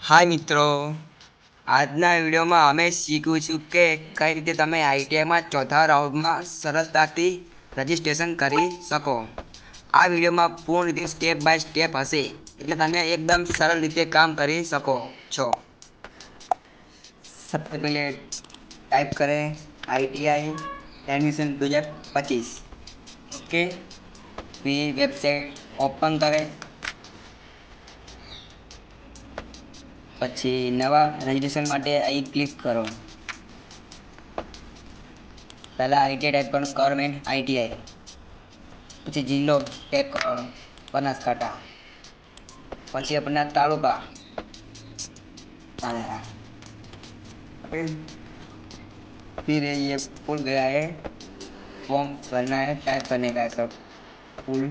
હાય મિત્રો, આજના વિડીયોમાં અમે શીખીશું કે કઈ રીતે તમે આઈટીઆઈમાં ચોથા રાઉન્ડમાં સરળતાથી રજિસ્ટ્રેશન કરી શકો। આ વિડીયોમાં પૂર્ણ રીતે સ્ટેપ બાય સ્ટેપ હશે, એટલે તમે એકદમ સરળ રીતે કામ કરી શકો છો। सबसे पहले टाइप करें ITI एडमिशन 2025। ओके, फिर वेबसाइट ओपन करें, પછી નવા રજિસ્ટ્રેશન માટે અહીં ક્લિક કરો। પહેલાં આઈટીઆઈ ટાઈપ કરો, ગવર્મેન્ટ આઈટીઆઈ, પછી જિલ્લો ટાઈપ કરો બનાસકાંઠા, પછી अपना तालुका धानेरा। फिर ये खुल गया है, फॉर्म भरना है, टाइप करने का है सब फुल।